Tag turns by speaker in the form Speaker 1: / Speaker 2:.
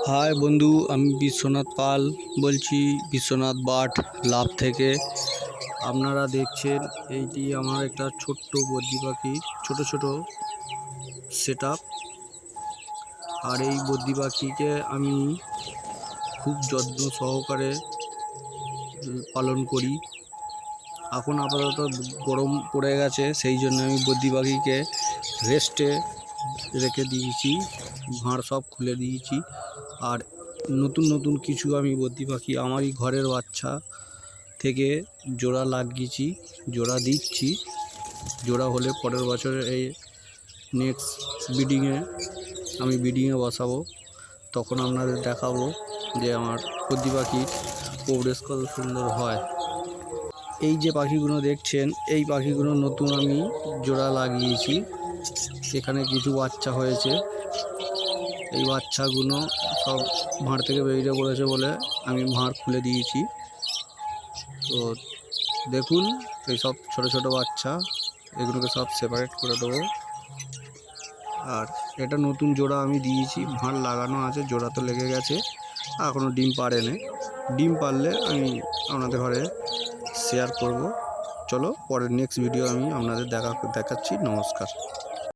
Speaker 1: High বন্ধু, আমি বিশ্বনাথ পাল বলছি, বিশ্বনাথ বাট লাভ থেকে। আপনারা দেখছেন এইটি আমার একটা ছোট্ট বদ্রি পাখি, ছোট ছোট সেট আপ। আর এই বদ্রি পাখিকে আমি খুব যত্ন সহকারে পালন করি। এখন আপাতত গরম পড়ে গেছে, সেই জন্য আমি বদ্রি পাখিকে রেস্টে রেখে দিয়েছি, ভাঁড় সব খুলে দিয়েছি। আর নতুন নতুন কিছু আমি বদ্রি পাখি আমারই ঘরের বাচ্চা থেকে জোড়া লাগিয়েছি, জোড়া দিচ্ছি। জোড়া হলে পরের বছর এই নেক্সট আমি ব্রিডিংয়ে বসাবো, তখন আপনাদের দেখাবো যে আমার বদ্রি পাখির প্রোগ্রেস কত সুন্দর হয়। এই যে পাখিগুলো দেখছেন, এই পাখিগুলো নতুন আমি জোড়া লাগিয়েছি। এখানে কিছু বাচ্চা হয়েছে, এই বাচ্চাগুলো সব ভাঁড় থেকে বেরিয়ে পড়েছে বলে আমি ভাঁড় খুলে দিয়েছি। তো দেখুন, এই সব ছোটো ছোটো বাচ্চা, এগুলোকে সব সেপারেট করে দেবো। আর এটা নতুন জোড়া আমি দিয়েছি, ভাঁড় লাগানো আছে, জোড়া তো লেগে গেছে, এখনও ডিম পাড়েনি। ডিম পারলে আমি আপনাদের ঘরে শেয়ার করব। চলো পরের নেক্সট ভিডিও আমি আপনাদের দেখাচ্ছি। নমস্কার।